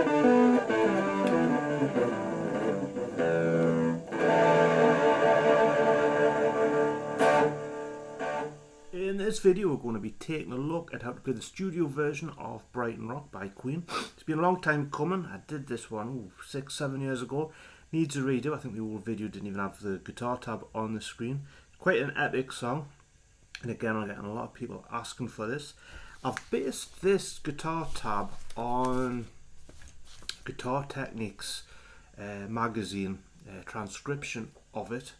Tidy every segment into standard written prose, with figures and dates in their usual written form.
In this video we're going to be taking a look at how to play the studio version of Brighton Rock by Queen. It's been a long time coming. I did this one 6-7 years ago. Needs a redo. I think the old video didn't even have the guitar tab on the screen. Quite an epic song, and again I'm getting a lot of people asking for this. I've based this guitar tab on Guitar Techniques magazine transcription of it.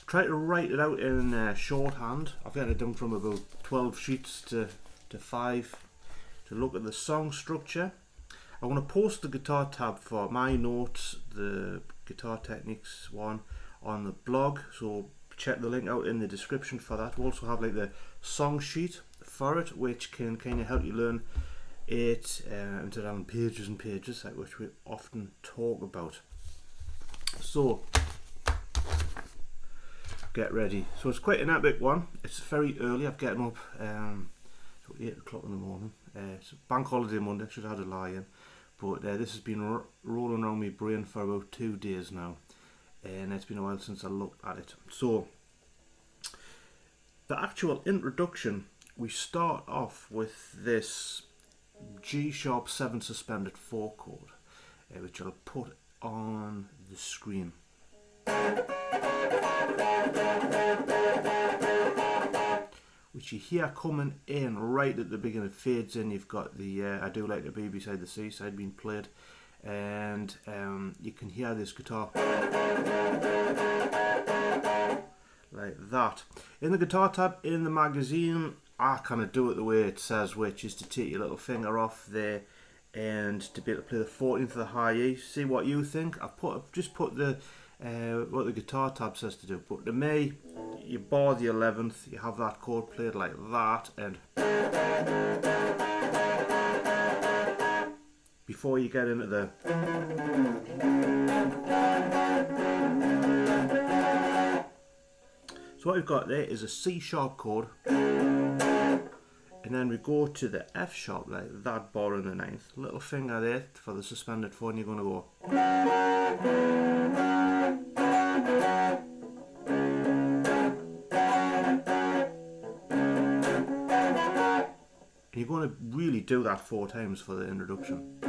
Try to write it out in shorthand. I've got it down from about 12 sheets to 5 to look at the song structure. I want to post the guitar tab for my notes, the Guitar Techniques one, on the blog, so check the link out in the description for that. We also have like the song sheet for it, which can kind of help you learn it into down pages and pages, like which we often talk about. So get ready. So it's quite an epic one. It's very early. I'm getting up so 8 o'clock in the morning. It's bank holiday Monday. Should have had a lie in, but this has been rolling around my brain for about 2 days now, and it's been a while since I looked at it. So the actual introduction, we start off with this G sharp 7 suspended 4 chord, which I'll put on the screen. Which you hear coming in right at the beginning. It fades in. You've got the I Do Like to Be Beside the Seaside being played, and you can hear this guitar like that. In the guitar tab in the magazine, I kind of do it the way it says, which is to take your little finger off there and to be able to play the 14th of the high E. See what you think. I've just put the what the guitar tab says to do, but to me, you bar the 11th, you have that chord played like that, and before you get into the so what we've got there is a C sharp chord, and then we go to the F sharp like that bar in the 9th, little finger there for the suspended 4, and you're going to go. You're going to really do that 4 times for the introduction.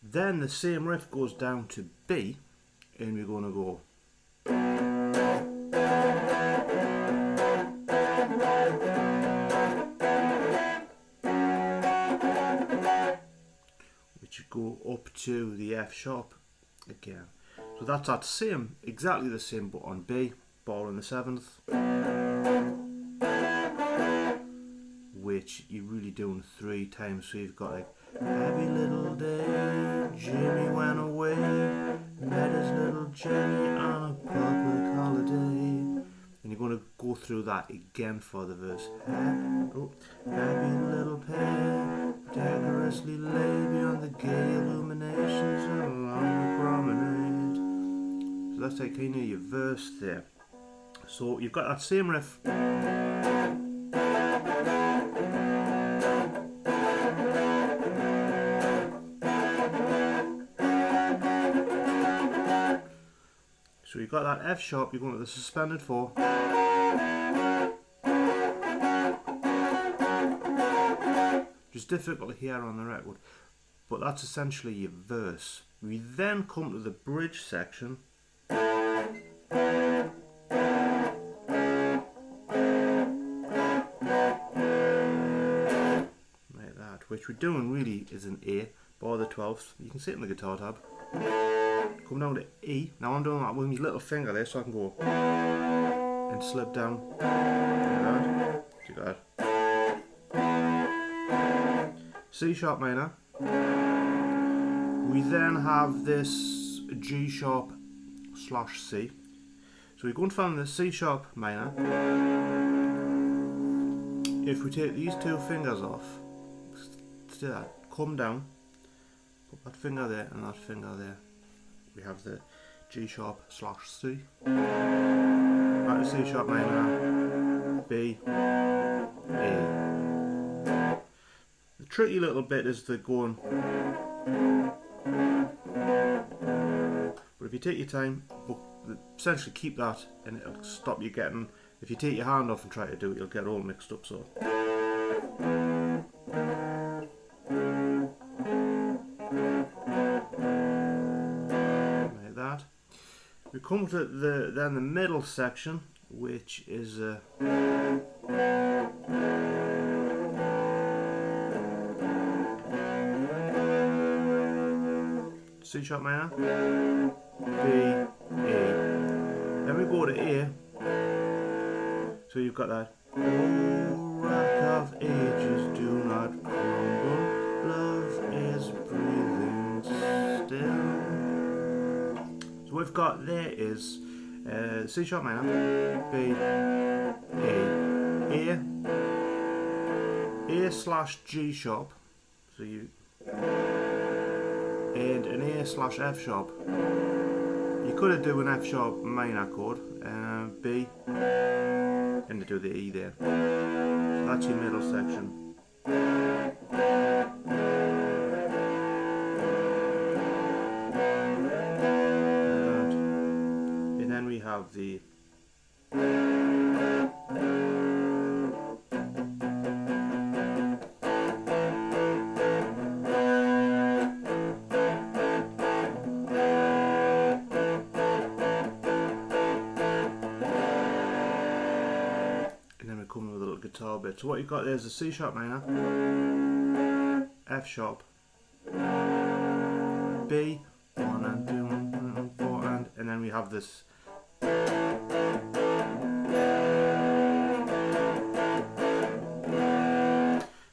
Then the same riff goes down to B, and we're going to go. Which you go up to the F sharp again. So that's that same, exactly the same, but on B, bar in the 7th, which you're really doing 3 times. So you've got like, happy little day, Jimmy went away, met his little Jenny on a public holiday. And you're going to go through that again for the verse. Happy little pair, decorously lay beyond the gay illuminations along the promenade. So that's like kind of your verse there. So you've got that same riff. So you've got that F sharp, you're going to the suspended 4. Which is difficult to hear on the record, but that's essentially your verse. We then come to the bridge section. Which we're doing really is an A, bar the 12th. You can see it in the guitar tab. Come down to E. Now I'm doing that with my little finger there, so I can go and slip down. Do that. C sharp minor. We then have this G sharp / C. So we're going from the C sharp minor. If we take these 2 fingers off, do that, come down, put that finger there and that finger there, we have the G sharp / C. That back to C sharp minor, B, A. The tricky little bit is the going, but if you take your time, essentially keep that and it'll stop you getting, if you take your hand off and try to do it, you'll get all mixed up. So like that. We come to the middle section, which is C sharp minor, B, A. Then we go to A. So you've got that. Oh, rock of ages, do not crumble. Love is breathing still. So we've got there is C sharp minor, B, A slash G sharp. So you. And an A slash F sharp. You could do an F sharp minor chord, B, and to do the E there. So that's your middle section. And then we have the guitar bit. So what you've got there is a C sharp minor, F sharp, B, 1 and 2 and 4 and then we have this.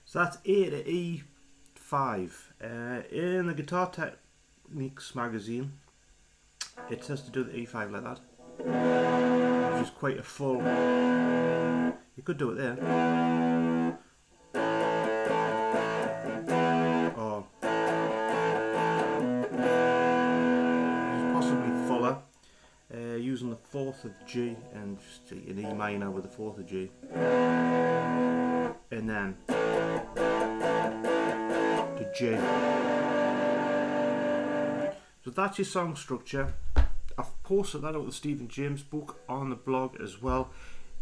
So that's A to E5. In the Guitar Techniques magazine, it says to do the E5 like that, which is quite a full. You could do it there. Or possibly fuller, using the 4th of G and just an E minor with the 4th of G. And then to G. So that's your song structure. I've posted that out of the Stephen James book on the blog as well,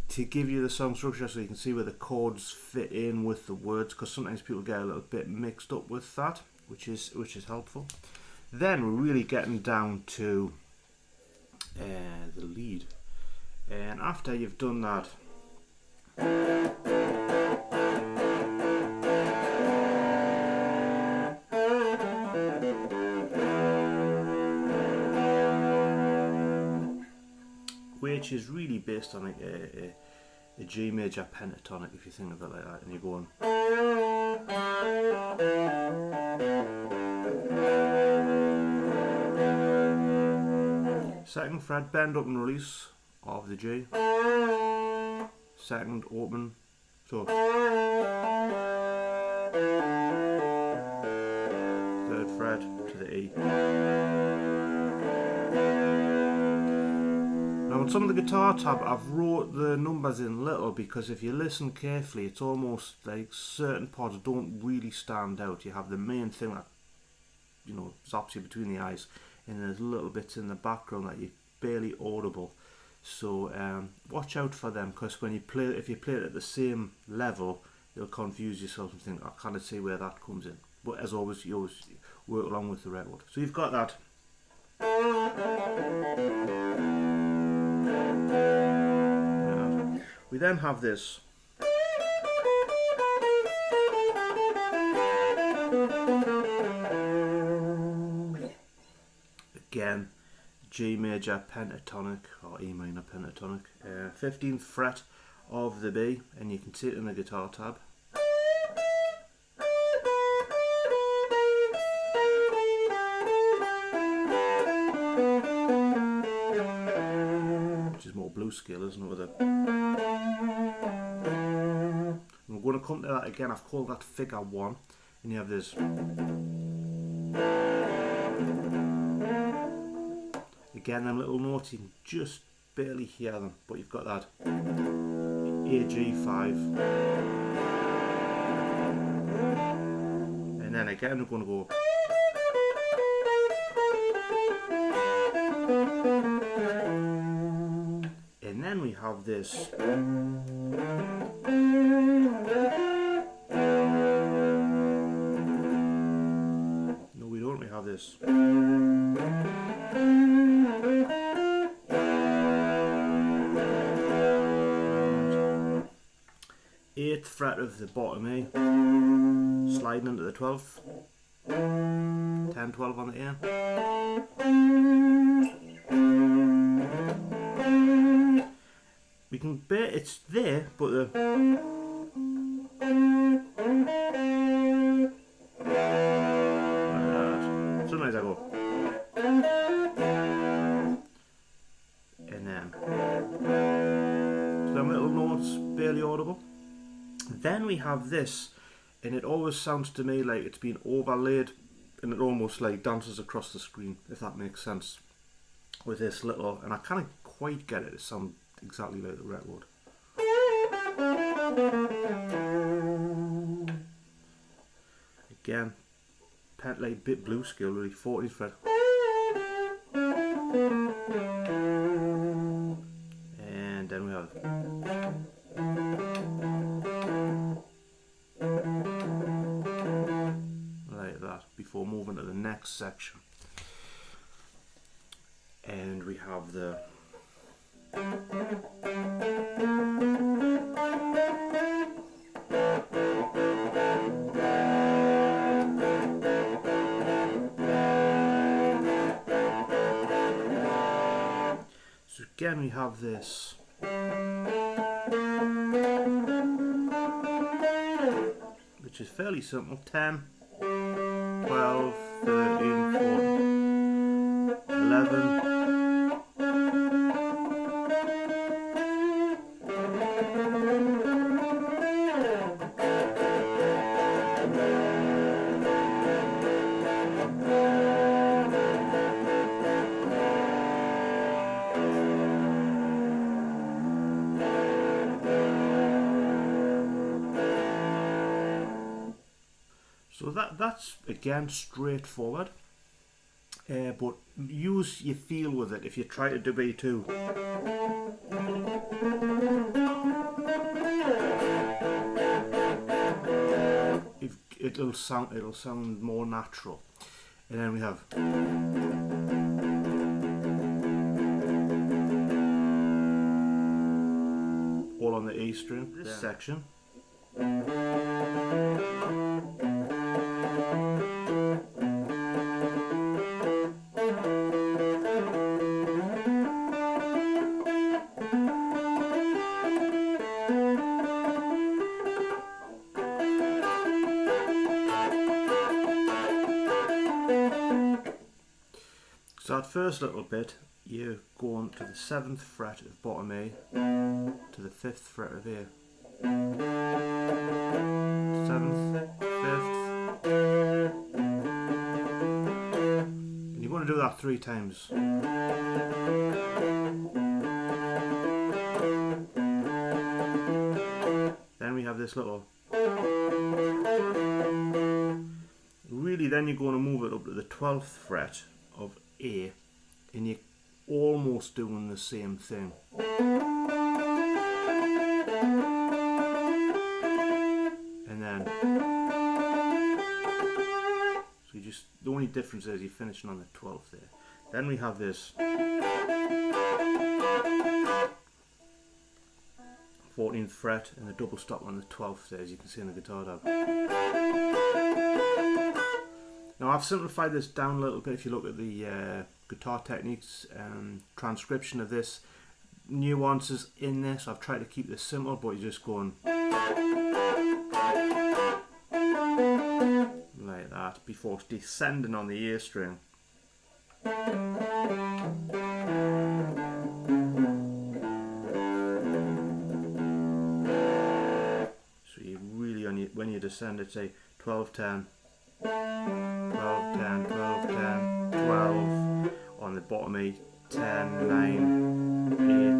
to give you the song structure so you can see where the chords fit in with the words, because sometimes people get a little bit mixed up with that, which is helpful. Then we're really getting down to the lead, and after you've done that, which is really based on a G major pentatonic, if you think of it like that, and you're going. Second fret, bend up and release of the G. Second open, so. Third fret to the E. Now on some of the guitar tab I've wrote the numbers in little, because if you listen carefully it's almost like certain parts don't really stand out. You have the main thing that, you know, zaps you between the eyes, and there's little bits in the background that you're barely audible. So watch out for them, because when you play, if you play it at the same level, you'll confuse yourself and think, I can't see where that comes in. But as always, you always work along with the record. So you've got that. We then have this. Again, G major pentatonic or E minor pentatonic, 15th fret of the B, and you can see it in the guitar tab. Which is more blues scale, isn't it? With it. I'm going to come to that again. I've called that figure 1, and you have this. Again, them little notes, you can just barely hear them, but you've got that A, G5, and then again we're going to go and then we have this. No, we don't. We have this. 8th fret of the bottom A, sliding into the 12th, 10, 12 on the A. We can bear, it's there, but the sometimes I go, and then some little notes barely audible. Then we have this, and it always sounds to me like it's been overlaid, and it almost like dances across the screen, if that makes sense, with this little, and I can't quite get it to sound exactly like the record. Again, like bit blue scale, really, 40th fret. And then we have like that before moving to the next section. And we have the so again we have this which is fairly simple, 10, 12, 13, 14, 11, so that's again straightforward, but use your feel with it. If you try to do B2, it'll sound more natural. And then we have all on the E string. This section. So that first little bit, you're going to the 7th fret of bottom A to the 5th fret of A. 7th, 5th, and you're going to do that 3 times. Then we have this little, really then you're going to move it up to the 12th fret of A, and you're almost doing the same thing. And then, so you just, the only difference is you're finishing on the 12th there. Then we have this 14th fret and the double stop on the 12th there, as you can see in the guitar tab. Now I've simplified this down a little bit. If you look at the guitar techniques transcription of this, nuances in this, I've tried to keep this simple, but you're just going like that before descending on the A string. So you really, when you descend it, say 12, 10, 12, 10, 12, 10, 12 on the bottom E, 10, 9, 8,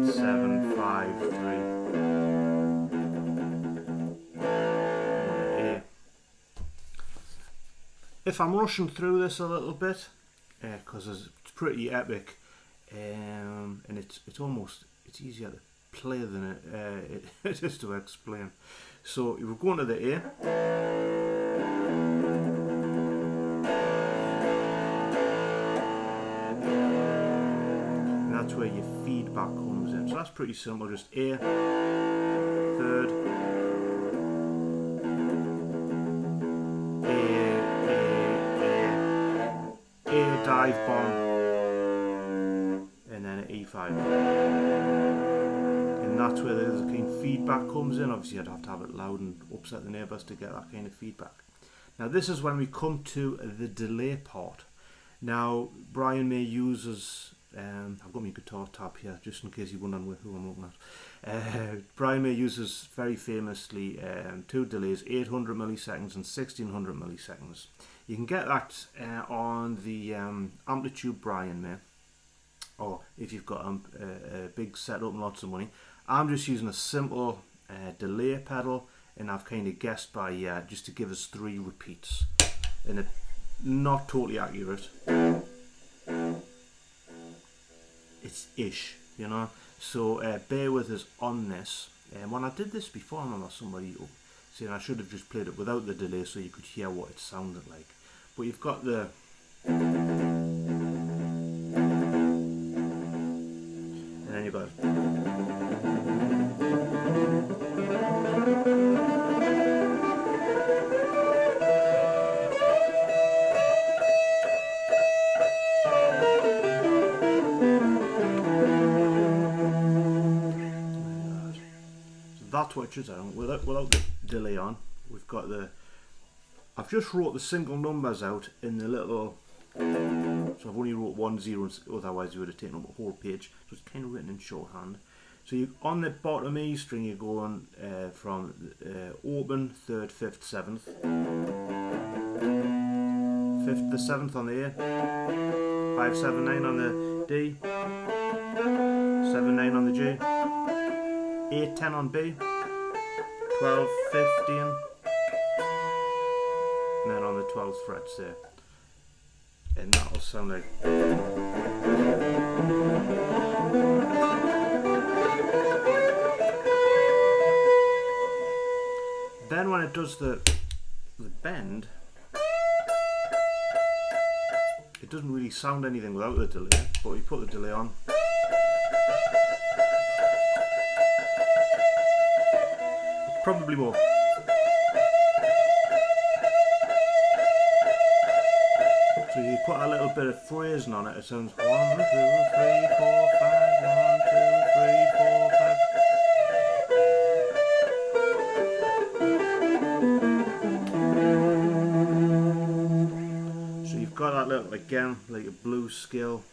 5, 3. A. If I'm rushing through this a little bit, because it's pretty epic, and it's easier to play than it is to explain. So we're going to the A. And that's where your feedback comes in. So that's pretty simple, just A, third, A dive bomb, and then an E5. And that's where the kind of feedback comes in. Obviously I'd have to have it loud and upset the neighbours to get that kind of feedback. Now this is when we come to the delay part. Now Brian May uses, I've got my guitar tab here just in case you're wondering who I'm looking at. Brian May uses very famously two delays, 800 milliseconds and 1600 milliseconds. You can get that on the Amplitude Brian May, or if you've got a big setup and lots of money. I'm just using a simple delay pedal, and I've kind of guessed by just to give us 3 repeats, and it's not totally accurate. It's ish, you know. So bear with us on this. When I did this before, I remember somebody saying I should have just played it without the delay so you could hear what it sounded like. But you've got the and then you've got that's what it should sound without the delay on. We've got the, I've just wrote the single numbers out in the little, so I've only wrote 1 0, otherwise you would have taken up a whole page, so it's kind of written in shorthand. So you, on the bottom E string you're going from open, 3rd, 5th, 7th, 5th to 7th on the A, 5, 7, 9 on the D, 7, 9 on the G, 8, 10 on B, 12, 15, and then on the 12th frets there. And that'll sound like. Then when it does the bend, it doesn't really sound anything without the delay, but you put the delay on. Probably more. So you put a little bit of phrasing on it, it sounds 1, 2, 3, 4, 5, 1, 2, 3, 4, 5. So you've got that little, again, like a blues scale.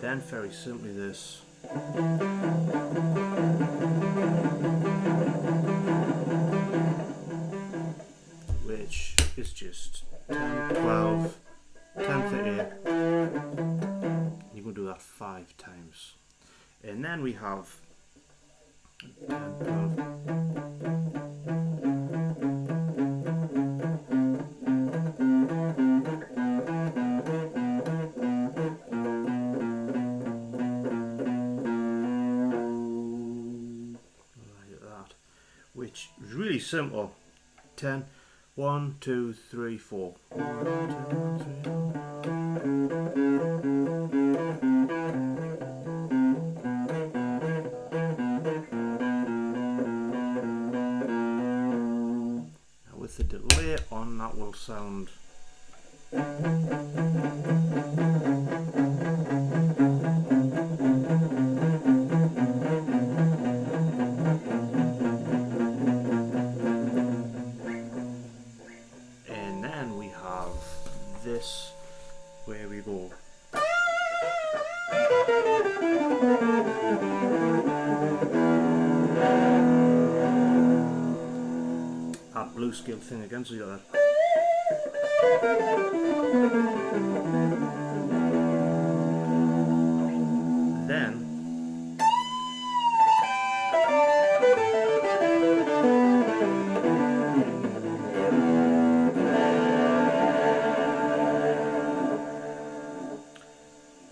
Then very simply this. Which is just 10, 12, 10th to A. You can do that 5 times. And then we have 10, 12. Which is really simple. 10, 1, 2, 3, 4. 1, 2, 3. Now with the delay on, that will sound. This, where we go. That blue scale thing again, so you got that.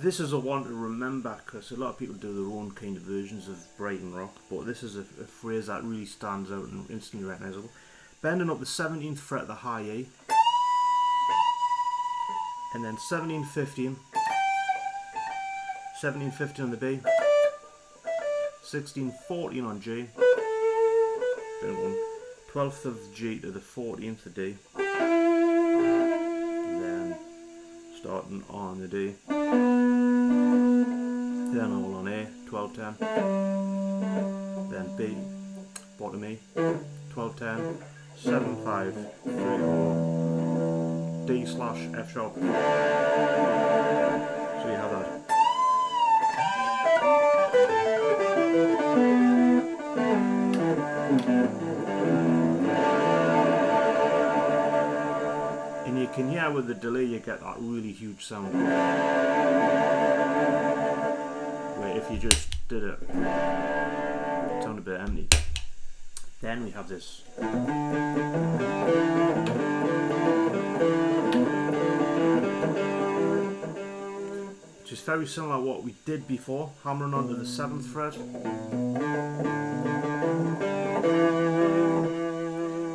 This is a one to remember because a lot of people do their own kind of versions of Brighton Rock, but this is a phrase that really stands out and instantly recognisable. Bending up the 17th fret of the high E, and then 17-15, 17-15 on the B, 16-14 on G, then 12th of G to the 14th of D, and then starting on the D, then all on A, 12-10, then B, bottom E, 12-10, 7-5, 3-4, D slash F sharp. So you have that. And you can hear with the delay you get that really huge sound. Where if you just did it, it sounded a bit empty. Then we have this. Which is very similar to what we did before, hammering onto the 7th fret.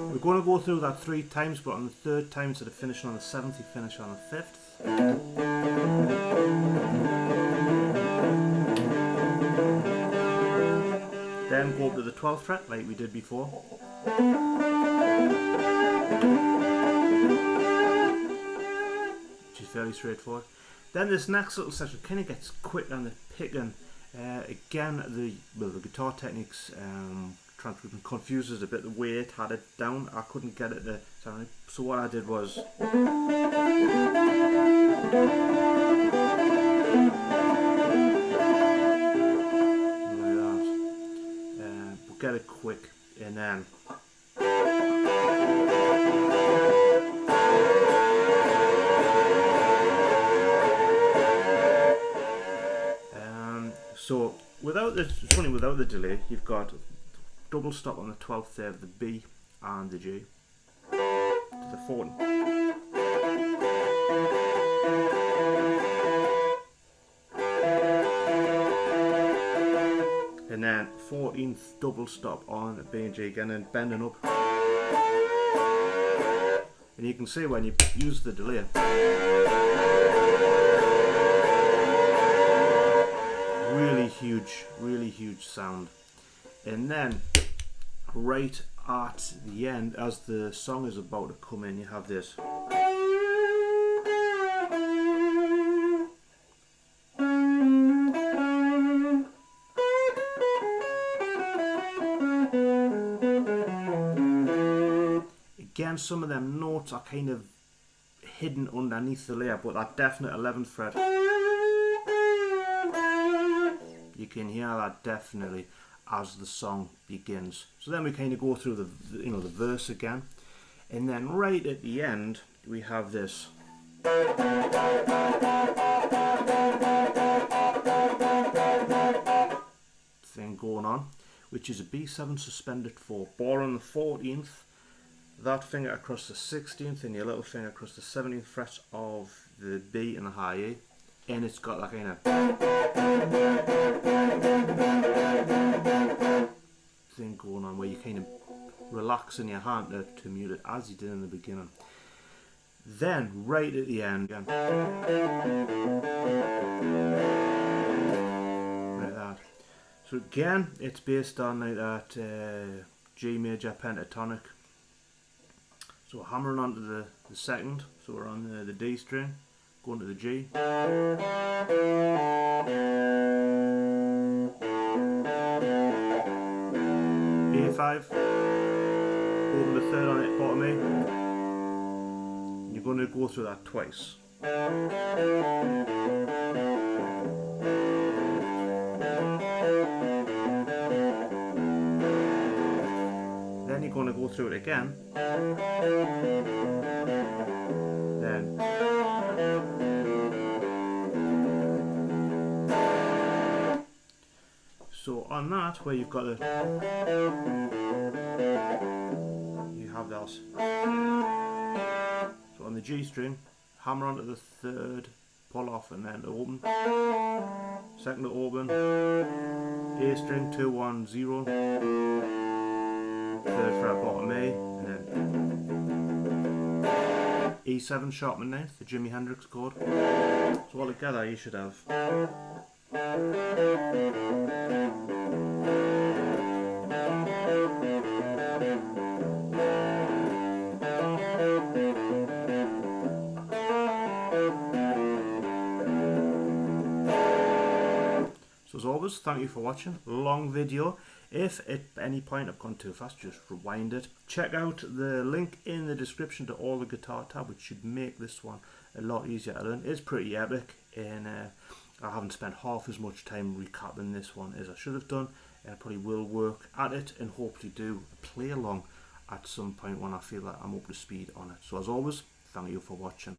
We're going to go through that 3 times, but on the 3rd time, instead of finishing on the 7th, you finish on the 5th. Then go up to the 12th fret, like we did before. Which is very straightforward. Then this next little section kind of gets quick on the picking. Again, the guitar techniques confuses a bit the way it had it down. I couldn't get it to sound right. So what I did was like that. But get it quick, and then so without the, it's funny, without the delay, you've got double stop on the 12th there of the B and the G to the 14th. And then 14th double stop on the B and G again and bending up. And you can see when you use the delay, really huge sound. And then right at the end, as the song is about to come in, you have this. Again, some of them notes are kind of hidden underneath the layer, but that definite 11th fret, you can hear that definitely as the song begins. So then we kind of go through the verse again, and then right at the end we have this. Thing going on, which is a B7 suspended 4, bar on the 14th, that finger across the 16th, and your little finger across the 17th fret of the B and the high A, and it's got that kind of thing going on where you kind of relaxing your hand to mute it as you did in the beginning. Then right at the end again, like that. So again, it's based on like that G major pentatonic. So we're hammering onto the 2nd, so we're on the D string, going to the G. A5, open the 3rd on it, bottom A. You're going to go through that twice. Then you're going to go through it again. Then so on that, where you've got the, you have that. So on the G string, hammer onto the 3rd, pull off and then open, second to open, A string 2 1 0, third fret bottom A, and then E7 sharp and ninth, the Jimi Hendrix chord. So altogether you should have So as always, thank you for watching. Long video. If at any point I've gone too fast, just rewind it. Check out the link in the description to all the guitar tab, which should make this one a lot easier to learn. It's pretty epic, and I haven't spent half as much time recapping this one as I should have done. I probably will work at it and hopefully do a play along at some point when I feel that I'm up to speed on it. So as always, thank you for watching.